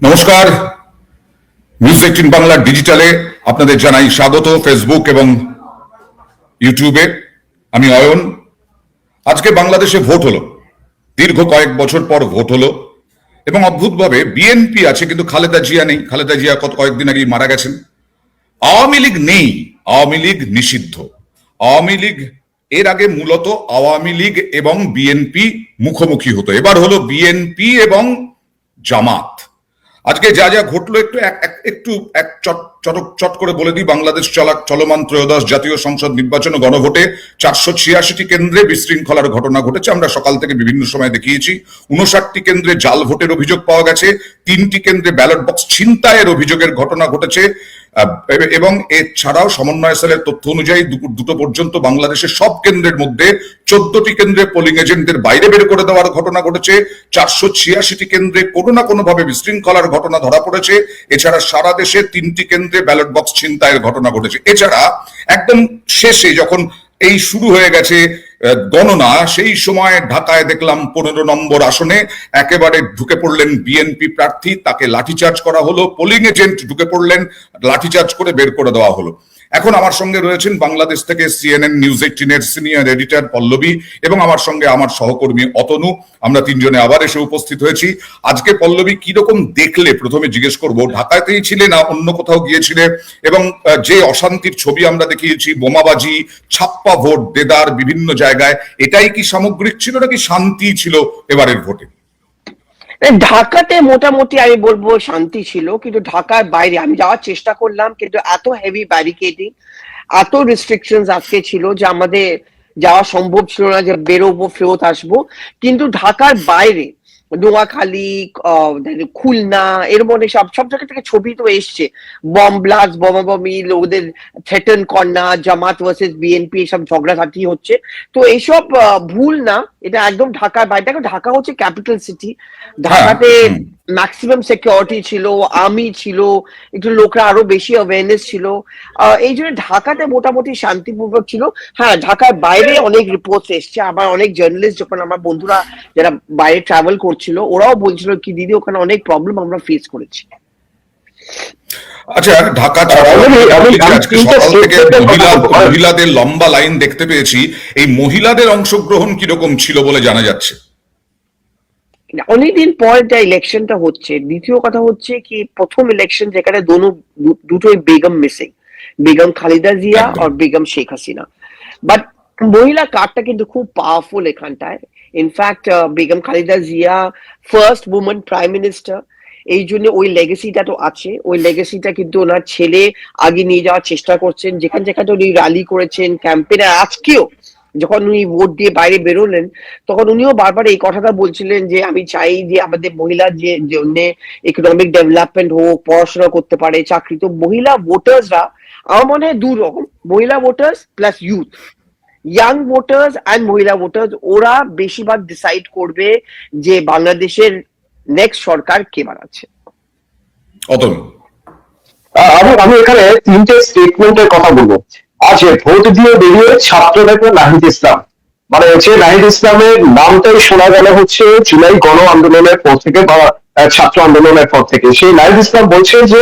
নমস্কার, নিউজ 18 বাংলা ডিজিটালে আপনাদের জানাই স্বাগত। ফেসবুক এবং ইউটিউবে আমি অয়ন। আজকে বাংলাদেশে ভোট হলো, দীর্ঘ কয়েক বছর পর ভোট হলো এবং অদ্ভুতভাবে বিএনপি আছে কিন্তু খালেদা জিয়া নেই। খালেদা জিয়া কয়েকদিন আগেই মারা গেছেন। আওয়ামী লীগ নেই, আওয়ামী লীগ নিষিদ্ধ। আওয়ামী লীগ এর আগে মূলত আওয়ামী লীগ এবং বিএনপি মুখোমুখি হতো, এবার হলো বিএনপি এবং জামাত। আজকে যা যা ঘটলো একটু চট করে বলে দিই। বাংলাদেশ চলমান ত্রয়োদশ জাতীয় সংসদ নির্বাচন ও গণভোটে 486টি কেন্দ্রে বিশৃঙ্খলার ঘটনা ঘটেছে। আমরা সকাল থেকে বিভিন্ন সময় দেখিয়েছি। 59টি কেন্দ্রে জাল ভোটের অভিযোগ পাওয়া গেছে। 3টি কেন্দ্রে ব্যালট বক্স ছিনতাইয়ের অভিযোগের ঘটনা ঘটেছে এবং এছাড়াও সমন্বয় সেলের তথ্য অনুযায়ী দুপুর 2টো পর্যন্ত বাংলাদেশের সব কেন্দ্রের মধ্যে 14টি কেন্দ্রে পোলিং এজেন্টদের বাইরে বের করে দেওয়ার ঘটনা ঘটেছে। 486টি কেন্দ্রে কোনো না কোনো ভাবে বিশৃঙ্খলার ঘটনা ধরা পড়েছে। এছাড়া সারা দেশে 3টি কেন্দ্রে ব্যালট বক্স ছিনতাইয়ের ঘটনা ঘটেছে। এছাড়া একদম শেষে যখন এই শুরু হয়ে গেছে গণনা, সেই সময় ঢাকায় দেখলাম 15 নম্বর আসনে একেবারে ঢুকে পড়লেন বিএনপি প্রার্থী, তাকে লাঠিচার্জ করা হলো। পোলিং এজেন্ট ঢুকে পড়লেন, লাঠিচার্জ করে বের করে দেওয়া হলো। এখন আমার সঙ্গে রয়েছেন বাংলাদেশ থেকে CNN নিউজ 18-এর সিনিয়র এডিটর পল্লবী এবং আমার সঙ্গে আমার সহকর্মী অতনু। আমরা তিনজনে আবার এসে উপস্থিত হয়েছি। আজকে পল্লবী কিরকম দেখলে, প্রথমে জিজ্ঞেস করব, ঢাকাতেই ছিলে না অন্য কোথাও গিয়েছিলে? এবং যে অশান্তির ছবি আমরা দেখিয়েছি, বোমাবাজি, ছাপ্পা ভোট, দেদার বিভিন্ন জায়গায়, এটাই কি সামগ্রিক ছিল নাকি শান্তি ছিল এবারের ভোটে? ঢাকাতে মোটামুটি আমি বলবো শান্তি ছিল, কিন্তু ঢাকার বাইরে আমি যাওয়ার চেষ্টা করলাম, কিন্তু এত হেভি ব্যারিকেডিং, এত রেস্ট্রিকশনস আজকে ছিল যে আমাদের যাওয়া সম্ভব ছিল না যে বেরোবো ফেরত আসবো। কিন্তু ঢাকার বাইরে নোয়াখালী, খুলনা, এর মধ্যে সব জায়গা থেকে ছবি তো এসছে, বম ব্লাস্ট, বোমাবমি, ওদের থ্রেটন কন্যা, জামাত ভার্সেস বিএনপি, এসব ঝগড়াঝাটি হচ্ছে। তো এইসব ভুল না, এটা একদম ঢাকার বাইরে। দেখো, ঢাকা হচ্ছে ক্যাপিটাল সিটি, ঢাকাতে ম্যাক্সিমাম সিকিউরিটি ছিল, আর্মি ছিল, একটু লোকরা আরো বেশি অ্যাওয়ারনেস ছিল। এই জন্য ঢাকাতে মোটামুটি শান্তিপূর্বক ছিল। হ্যাঁ, ঢাকার বাইরে অনেক রিপোর্টস এসছে। আবার অনেক জার্নালিস্ট, যখন আমার বন্ধুরা যারা বাইরে ট্রাভেল করছিল, ওরাও বলছিল কি দিদি ওখানে অনেক প্রবলেম আমরা ফেস করেছি। আচ্ছা, ঢাকা ছাড়া আজকে সকাল থেকে মহিলাদের লম্বা লাইন দেখতে পেয়েছি। এই মহিলাদের অংশগ্রহণ কিরকম ছিল বলে জানা যাচ্ছে? অনেকদিন পর যা ইলেকশনটা হচ্ছে, দ্বিতীয় কথা হচ্ছে কি, প্রথম ইলেকশন যেখানে দুটোই বেগম মিসিং, বেগম খালেদা জিয়া আর বেগম শেখ হাসিনা। বাট মহিলা কার্ডটা কিন্তু খুব পাওয়ারফুল এখানটায়। In fact Begum Khaleda Zia first women prime minister, এই জন্য ওই লেগেসিটা তো আছে। ওই লেগেসিটা কিন্তু ওনার ছেলে আগে নিয়ে যাওয়ার চেষ্টা করছেন। যেখানে যেখানে উনি র্যালি করেছেন, ক্যাম্পেনে, আজকেও যখন উনি ভোট দিয়ে বাইরে বেরোলেন, তখন উনিও বারবার এই কথাটা বলছিলেন যে আমি চাই যে আমাদের মহিলা যে জন্য ইকোনমিক ডেভেলপমেন্ট হোক, পড়াশোনা করতে পারে, চাকরি। তো মহিলা ভোটার্সরা আমার মনে হয় 2 রকম, মহিলা voters plus youth, young voters and মহিলা ভোটার্স, ওরা বেশিরভাগ ডিসাইড করবে যে বাংলাদেশের নেক্সট সরকার কে বানাচ্ছে। আমি এখানে 3টে স্টেটমেন্টের কথা বলবো। আজ ভোট দিয়ে বেরিয়ে ছাত্র নেতা নাহিদ ইসলাম, মানে হচ্ছে নাহিদ ইসলামের নামটাই শোনা গেল হচ্ছে জুলাই গণ আন্দোলনের পর থেকে বা ছাত্র আন্দোলনের পর থেকে। সেই নাহিদ ইসলাম বলছে যে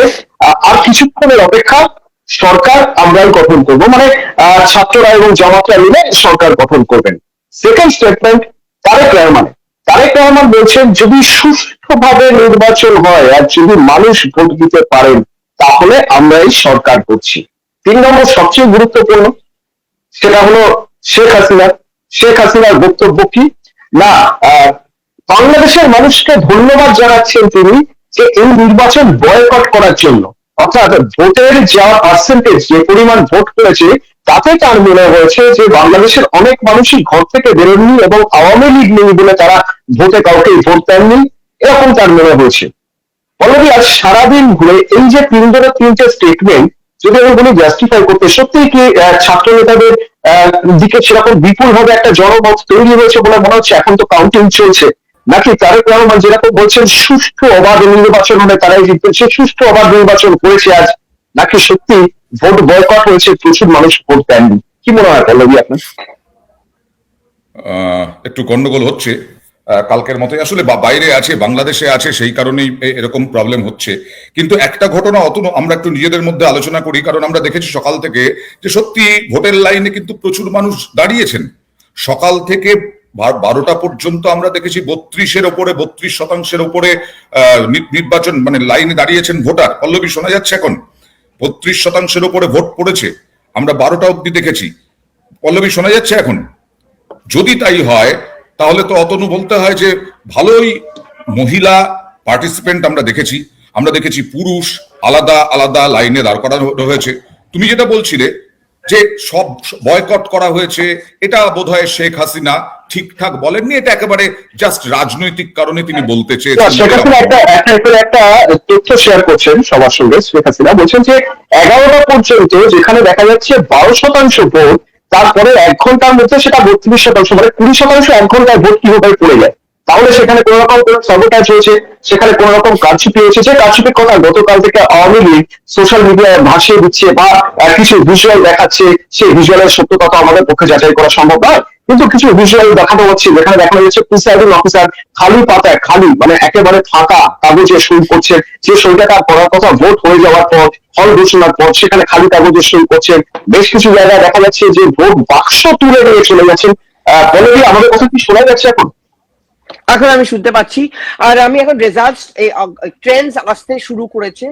আর কিছুক্ষণের অপেক্ষা, সরকার আমরাই গঠন করবো, মানে ছাত্ররা এবং জামাতরা মিলে সরকার গঠন করবেন। সেকেন্ড স্টেটমেন্ট তারেক রহমান বলছেন যদি সুষ্ঠুভাবে নির্বাচন হয় আর যদি মানুষ ভোট দিতে পারেন তাহলে আমরাই সরকার করছি। 3 নম্বর সবচেয়ে গুরুত্বপূর্ণ, সেটা হলো শেখ হাসিনার বক্তব্য কি না, বাংলাদেশের মানুষকে ধন্যবাদ জানাচ্ছেন তিনি যে এই নির্বাচন বয়কট করার জন্য। অর্থাৎ ভোটের যা পার্সেন্টেজ, যে পরিমাণ ভোট করেছে, তাতে তার মনে হয়েছে যে বাংলাদেশের অনেক মানুষই ঘর থেকে বেরোননি এবং আওয়ামী লীগ নেই বলে তারা ভোটে কাউকে ভোট দেননি, এরকম তার মনে হয়েছে। অলরেডি আজ সারাদিন ঘুরে এই যে 3টে স্টেটমেন্ট যদি আমি জাস্টিফাই করতে, সত্যিই কি ছাত্র নেতাদের দিকে সেরকম বিপুল ভাবে একটা জনমত তৈরি হয়েছে বলে মনে হচ্ছে? এখন তো কাউন্টিং চলছে, নাকি তারেক রহমান যেরকম বলছেন সুষ্ঠু অবাধ নির্বাচন হলে তারাই জিতবে, সে সুষ্ঠু অবাধ নির্বাচন করেছে আজ, নাকি সত্যি ভোট বয়কট হয়েছে, প্রচুর মানুষ ভোট দেননি? কি মনে হয় পল্লবী আপনার? একটু গন্ডগোল হচ্ছে। কালকের মতোই আসলে বাইরে আছে, বাংলাদেশে আছে, সেই কারণেই এরকম প্রবলেম হচ্ছে। কিন্তু একটা ঘটনা আমরা একটু নিজেদের মধ্যে আলোচনা করি, কারণ আমরা দেখেছি সকাল থেকে যে সত্যি ভোটের লাইনে কিন্তু প্রচুর মানুষ দাঁড়িয়েছেন। সকাল থেকে 12টা পর্যন্ত আমরা দেখেছি 32% ওপরে নির্বাচন মানে লাইনে দাঁড়িয়েছেন ভোটার। পল্লবী, শোনা যাচ্ছে এখন? 32% ওপরে ভোট পড়েছে, আমরা 12টা অব্দি দেখেছি। পল্লবী, শোনা যাচ্ছে এখন? যদি তাই হয় তাহলে তো অতনু বলতে হয় যে ভালোই মহিলা পার্টিসিপেন্ট আমরা দেখেছি পুরুষ আলাদা আলাদা লাইনে দাঁড় করানো হয়েছে। তুমি যেটা বলছিলে যে সব বয়কট করা হয়েছে, এটা বোধহয় শেখ হাসিনা ঠিকঠাক বলেননি, এটা একেবারে জাস্ট রাজনৈতিক কারণে তিনি বলতে চেয়েছেন। শেখ হাসিনা একটা তথ্য শেয়ার করছেন সবার সঙ্গে। শেখ হাসিনা বলছেন যে 11টা পর্যন্ত যেখানে দেখা যাচ্ছে 12% ভোট, তারপরে 1 ঘন্টার মধ্যে সেটা 32%, মানে 20% 1 ঘন্টায় ভোট কিভাবে পড়ে যায়। তাহলে সেখানে কোন রকম কোন সাবোটাজ হয়েছে, সেখানে কোন রকম কারচুপি হয়েছে, যে কারচুপির কথা গতকাল থেকে আওয়ামী লীগ সোশ্যাল মিডিয়ায় ভাসিয়ে দিচ্ছে বা কিছু ভিজুয়াল দেখাচ্ছে, সেই ভিজুয়ালের সত্যতা তো আমাদের পক্ষে যাচাই করা সম্ভব নয়, কিন্তু কিছু ভিজুয়াল দেখানো হচ্ছে যেখানে দেখানো যাচ্ছে প্রিসাইডিং অফিসার খালি পাতায়, খালি মানে একেবারে ফাঁকা কাগজে সই করছেন, যে সইটা তার করার কথা ভোট হয়ে যাওয়ার পর, ফল ঘোষণার পর সেখানে খালি কাগজে সই করছেন। বেশ কিছু জায়গায় দেখা যাচ্ছে যে ভোট বাক্স তুলে নিয়ে চলে যাচ্ছেন। বলে আমাদের কথা কি শোনা যাচ্ছে এখন? এখন আমি শুনতে পাচ্ছি, আর আমি এখন রেজাল্টস ট্রেন্ডস আসতে শুরু করেছে।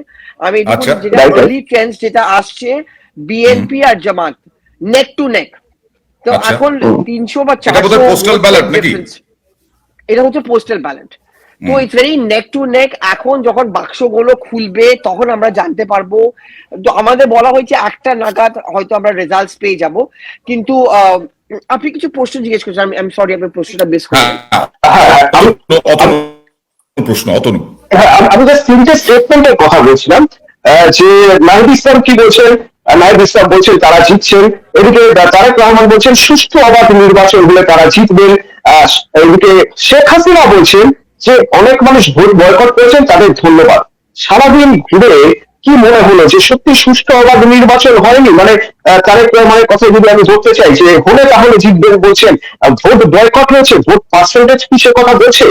আমি যেটা আর্লি ট্রেন্ডস যেটা আসছে, বিএনপি আর জামাত নেক টু নেক। তো এখন 300 বা 400 পোস্টাল ব্যালট নাকি? এটা হচ্ছে পোস্টাল ব্যালট। তো ইটস ভেরি নেক টু নেক। এখন যখন বাক্সগুলো খুলবে তখন আমরা জানতে পারবো। তো আমাদের বলা হয়েছে 1টা নাগাদ হয়তো আমরা রেজাল্টস পেয়ে যাব। কিন্তু আপনি কিছু প্রশ্ন জিজ্ঞেস করছেন, আমি সরি আপনার প্রশ্নটা বেশ করলাম। আমি জাস্ট 3টে স্টেটমেন্টের কথা বলছিলাম, যে নাহিদ ইসলাম কি বলছেন। নাহিদ ইসলাম বলছেন তারা জিতছেন, এদিকে তারেক রহমান বলছেন সুষ্ঠু অবাধ নির্বাচন হলে তারা জিতবেন। এদিকে শেখ হাসিনা বলছেন যে অনেক মানুষ ভোট বয়কট করেছেন, তাদের ধন্যবাদ। সারাদিন ঘুরে কি মনে হলো যে সত্যি সুষ্ঠু অবাধ নির্বাচন হয়নি? মানে তারেক রহমানের কথা যদি আমি ধরতে চাই যে হলে তাহলে জিতবেন বলছেন, ভোট বয়কট হয়েছে, ভোট পার্সেন্টেজ কিসের কথা বলছে?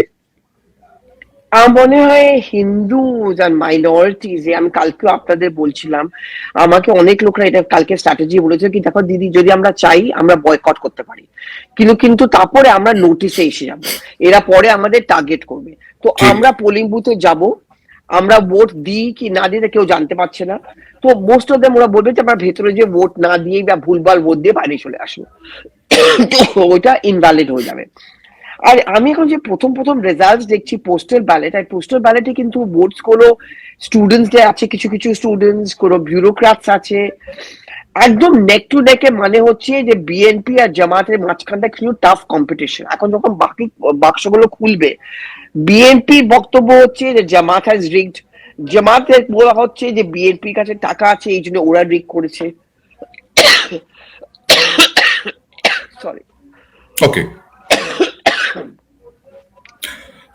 আমার মনে হয় হিন্দু আর মাইনরিটিজ, আমি কালকেও আপনাদের বলছিলাম, আমাকে অনেক লোকরা এটা কালকে স্ট্র্যাটেজি বলেছে কি দেখো দিদি, যদি আমরা চাই আমরা বয়কট করতে পারি, কিন্তু তারপরে আমরা নোটিশে এসে যাব, এরা পরে আমাদের টার্গেট করবে। তো আমরা পোলিং বুথে যাব, আমরা ভোট দিই কি না দিই কেউ জানতে পারছে না। তো মোস্ট অফ দেম ওরা বলবে যে আমরা ভেতরে যে ভোট না দিয়ে বা ভুলভাল ভোট দিয়ে বাইরে চলে আসবো, তো ওইটা ইনভ্যালিড হয়ে যাবে। আর আমি এখন যে প্রথম রেজাল্ট দেখছি পোস্টাল ব্যালেট, আর পোস্টাল ব্যালেটে কিন্তু ভোটস গুলো স্টুডেন্টসদের আছে, কিছু স্টুডেন্টস, কোনো বিউরোক্রাটস আছে, একদম নেক টু নেকে। মানে হচ্ছে যে বিএনপি আর জামাতের মাঝখানটা কিছু টাফ কম্পিটিশন। এখন যখন বাকি বাক্সগুলো খুলবে, বিএনপির বক্তব্য হচ্ছে যে জামাত হ্যাজ রিগড, জামাতের বলা হচ্ছে যে বিএনপির কাছে টাকা আছে এই জন্য ওরা রিগ করেছে। সরি, ওকে,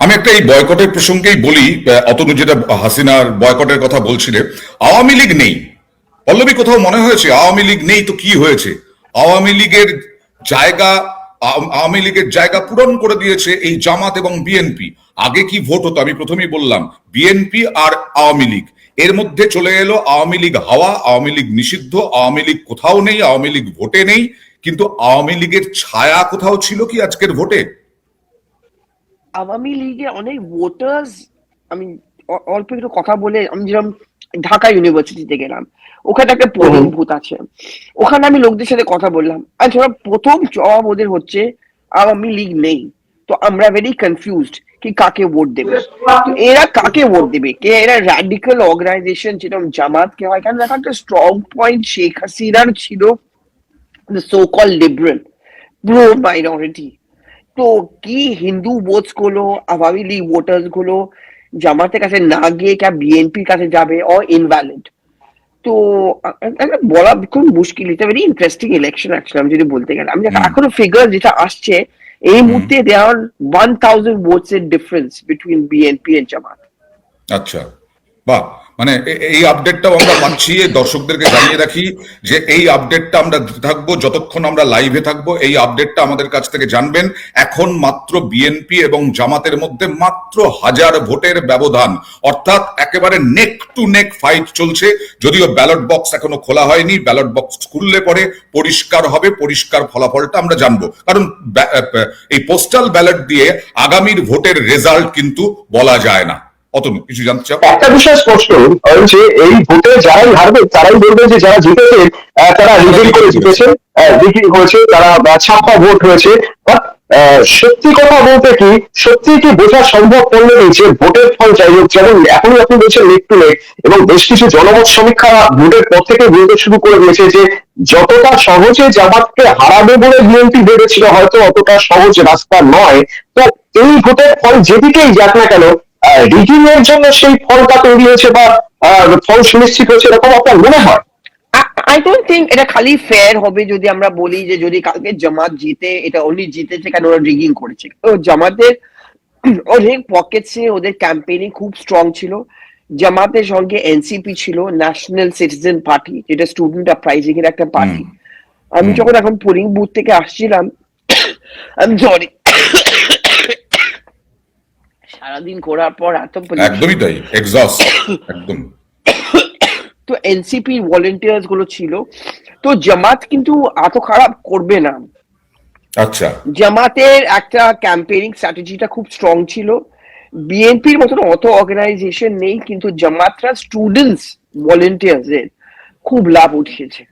আমি একটা এই বয়কটের প্রসঙ্গেই বলি। অতনু যেটা হাসিনার বয়কটের কথা বলছিলে, আওয়ামী লীগ নেই। পল্লবী, কোথাও মনে হয়েছে আওয়ামী লীগ নেই তো কি হয়েছে? আওয়ামী লীগের জায়গা পূরণ করে দিয়েছে এই জামাত এবং বিএনপি। আগে কি ভোট হতো? আমি প্রথমেই বললাম বিএনপি আর আওয়ামী লীগ, এর মধ্যে চলে এলো আওয়ামী লীগ হাওয়া, আওয়ামী লীগ নিষিদ্ধ, আওয়ামী লীগ কোথাও নেই, আওয়ামী লীগ ভোটে নেই। কিন্তু আওয়ামী লীগের ছায়া কোথাও ছিল কি আজকের ভোটে? আওয়ামী লীগের অনেক ভোটার্স, আমি অল্প একটু কথা বলে, আমি যেরকম ঢাকা ইউনিভার্সিটিতে গেলাম, ওখানে একটা পোলিং বুথ আছে, ওখানে আমি লোকদের সাথে কথা বললাম, আর ধরো প্রথম জবাব ওদের হচ্ছে আওয়ামী লীগ নেই। তো আমরা ভেরি কনফিউজড কি কাকে ভোট দেবে। তো এরা কাকে ভোট দেবে, কে এরা র্যাডিক্যাল অর্গানাইজেশন যেরকম জামাতকে হয়, কারণ একটা স্ট্রং পয়েন্ট শেখ হাসিনার ছিল so call liberal pro minority. তো কি হিন্দু ভোটস গুলো, আওয়ামী লীগ ভোটার্স গুলো জামাতের কাছে না গিয়ে কে বিএনপির কাছে যাবে ও ইনভ্যালিড? তো বলা খুব মুশকিল। এটা ভেরি ইন্টারেস্টিং ইলেকশন অ্যাকচুয়ালি, আমি যদি বলতে গেলে। আমি এখনো ফিগার যেটা আসছে এই মুহূর্তে, দেয়ার আর 1000 ভোটস এর ডিফারেন্স বিটুইন বিএনপি এন্ড জামাত। আচ্ছা, বাহ, মানে এই আপডেটটাও আমরা পাচ্ছি, দর্শকদেরকে জানিয়ে রাখি যে এই আপডেটটা আমরা দিতে থাকবো যতক্ষণ আমরা লাইভে থাকবো। এই আপডেটটা আমাদের কাছ থেকে জানবেন। এখন মাত্র বিএনপি এবং জামাতের মধ্যে মাত্র 1000 ভোটের ব্যবধান, অর্থাৎ একেবারে নেক টু নেক ফাইট চলছে। যদিও ব্যালট বক্স এখনো খোলা হয়নি, ব্যালট বক্স খুললে পরে পরিষ্কার হবে, পরিষ্কার ফলাফলটা আমরা জানবো। কারণ এই পোস্টাল ব্যালট দিয়ে আগামীর ভোটের রেজাল্ট কিন্তু বলা যায় না। অতনু, কিছু জানতে চাও? একটা বিষয় স্পষ্ট যে এই ভোটে যারাই হারবে তারাই বলবে যে যারা জিতেছে তারা রিগিং করে জিতেছে, রিগিং হয়েছে, তারা ছাপ্পা ভোট হয়েছে। সত্যি কথা বলতে কি, সত্যি কি বোঝা সম্ভব করলে যে ভোটের ফল যাই হোক, যেমন এখনই আপনি বলছেন নেক টু নেক, এবং বেশ কিছু জনমত সমীক্ষা ভোটের পর থেকে বলতে শুরু করে দিয়েছে যে যতটা সহজে জামাতকে হারাবে বলে বিএনপি ভেবেছিল হয়তো অতটা সহজ রাস্তা নয়। তো এই ভোটের ফল যেদিকেই যাক না কেন, রিগিং এর জন্য সেই ফলটা তৈরি হয়েছে বা ফল সুনিশ্চিত হয়েছে, এরকম আপনার মনে হয়? আই ডোন্ট থিঙ্ক এটা খালি ফেয়ার হবে যদি আমরা বলি যে যদি কালকে জামাত জিতে, এটা অনলি জিতেছে কারণ ওরা রিগিং করেছে। তো জামাতের অনেক পকেটসে ওদের ক্যাম্পেইনিং খুব স্ট্রং ছিল। জামাতের সঙ্গে এনসিপি ছিল, ন্যাশনাল সিটিজেন পার্টি, যেটা স্টুডেন্ট আপরাইজিং এর একটা পার্টি। আমি যখন এখন পোলিং বুথ থেকে আসছিলাম, আমি সরি, সারাদিন করার পর এত একদমই তাই, এক্সস্ট একদম। তো এনসিপি ভলেন্টিয়ার্স গুলো ছিল। তো জামাত কিন্তু এত খারাপ করবে না। আচ্ছা, জামাতের একটা ক্যাম্পেইনিং স্ট্র্যাটেজিটা খুব স্ট্রং ছিল। বিএনপির মতন অত অর্গানাইজেশন নেই, কিন্তু জামাতরা স্টুডেন্টস ভলেন্টিয়ার্স এর খুব লাভ উঠিয়েছে।